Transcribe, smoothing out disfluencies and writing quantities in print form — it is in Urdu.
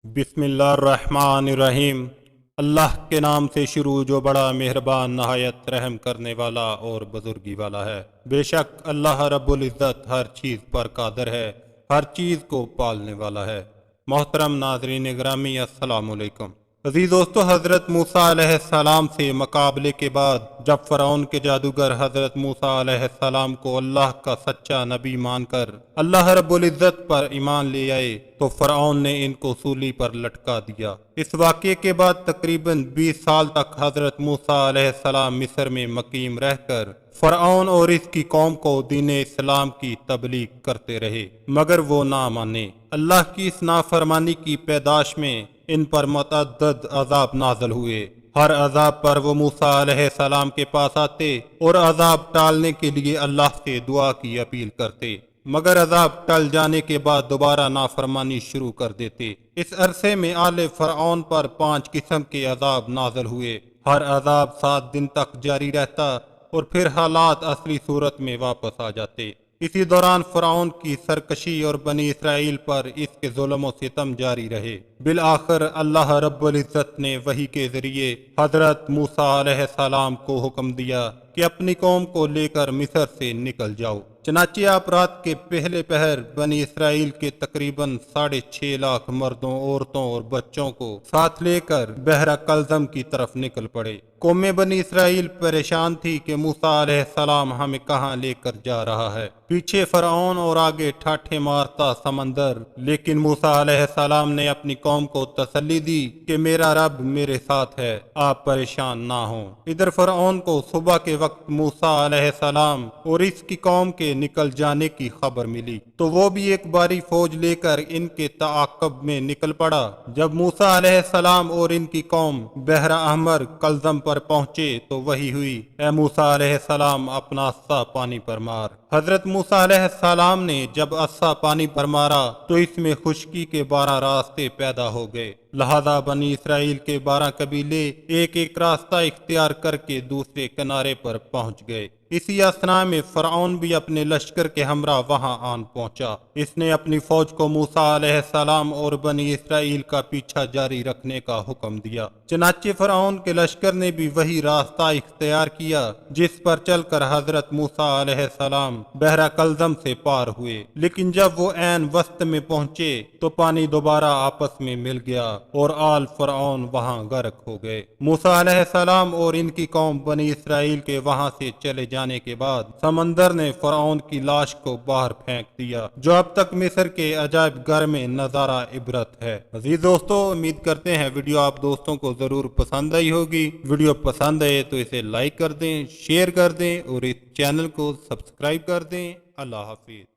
بسم اللہ الرحمن الرحیم۔ اللہ کے نام سے شروع جو بڑا مہربان نہایت رحم کرنے والا اور بزرگی والا ہے۔ بے شک اللہ رب العزت ہر چیز پر قادر ہے، ہر چیز کو پالنے والا ہے۔ محترم ناظرین گرامی، السلام علیکم۔ عزیز دوستو، حضرت موسیٰ علیہ السلام سے مقابلے کے بعد جب فرعون کے جادوگر حضرت موسیٰ علیہ السلام کو اللہ کا سچا نبی مان کر اللہ رب العزت پر ایمان لے آئے تو فرعون نے ان کو سولی پر لٹکا دیا۔ اس واقعے کے بعد تقریباً 20 سال تک حضرت موسیٰ علیہ السلام مصر میں مقیم رہ کر فرعون اور اس کی قوم کو دین اسلام کی تبلیغ کرتے رہے، مگر وہ نہ مانے۔ اللہ کی اس نافرمانی کی پیداش میں ان پر متعدد عذاب نازل ہوئے۔ ہر عذاب پر وہ موسیٰ علیہ السلام کے پاس آتے اور عذاب ٹالنے کے لیے اللہ سے دعا کی اپیل کرتے، مگر عذاب ٹل جانے کے بعد دوبارہ نافرمانی شروع کر دیتے۔ اس عرصے میں آل فرعون پر 5 قسم کے عذاب نازل ہوئے۔ ہر عذاب 7 دن تک جاری رہتا اور پھر حالات اصلی صورت میں واپس آ جاتے۔ اسی دوران فرعون کی سرکشی اور بنی اسرائیل پر اس کے ظلم و ستم جاری رہے۔ بالآخر اللہ رب العزت نے وحی کے ذریعے حضرت موسیٰ علیہ السلام کو حکم دیا کہ اپنی قوم کو لے کر مصر سے نکل جاؤ۔ چنانچہ آپ رات کے پہلے پہر بنی اسرائیل کے تقریباً 6.5 لاکھ مردوں، عورتوں اور بچوں کو ساتھ لے کر بحر کلزم کی طرف نکل پڑے۔ قوم بنی اسرائیل پریشان تھی کہ موسیٰ علیہ السلام ہمیں کہاں لے کر جا رہا ہے۔ پیچھے فرعون اور آگے ٹھاٹھے مارتا سمندر، لیکن موسیٰ علیہ السلام نے اپنی قوم کو تسلی دی کہ میرا رب میرے ساتھ ہے، آپ پریشان نہ ہوں۔ ادھر فرعون کو صبح کے وقت موسیٰ علیہ السلام اور اس کی قوم کے نکل جانے کی خبر ملی تو وہ بھی ایک باری فوج لے کر ان کے تعاقب میں نکل پڑا۔ جب موسیٰ علیہ السلام اور ان کی قوم بحر احمر کلزم پر پہنچے تو وہی ہوئی، اے موسیٰ علیہ السلام اپنا عصا پانی پر مار۔ حضرت موسیٰ علیہ السلام نے جب عصا پانی پر مارا تو اس میں خشکی کے 12 راستے پیدا ہو گئے، لہذا بنی اسرائیل کے 12 قبیلے ایک ایک راستہ اختیار کر کے دوسرے کنارے پر پہنچ گئے۔ اسی اثنا میں فرعون بھی اپنے لشکر کے ہمراہ وہاں آن پہنچا۔ اس نے اپنی فوج کو موسیٰ علیہ السلام اور بنی اسرائیل کا پیچھا جاری رکھنے کا حکم دیا۔ چنانچہ فرعون کے لشکر نے بھی وہی راستہ اختیار کیا جس پر چل کر حضرت موسیٰ علیہ السلام بحر کلزم سے پار ہوئے، لیکن جب وہ عین وسط میں پہنچے تو پانی دوبارہ آپس میں مل گیا اور آل فرعون وہاں غرق ہو گئے۔ موسیٰ علیہ السلام اور ان کی قوم بنی اسرائیل کے وہاں سے چلے جانے کے بعد سمندر نے فرعون کی لاش کو باہر پھینک دیا، جو اب تک مصر کے عجائب گھر میں نظارہ عبرت ہے۔ عزیز دوستو، امید کرتے ہیں ویڈیو آپ دوستوں کو ضرور پسند آئی ہوگی۔ ویڈیو پسند آئے تو اسے لائک کر دیں، شیئر کر دیں اور اس چینل کو سبسکرائب کر دیں۔ اللہ حافظ۔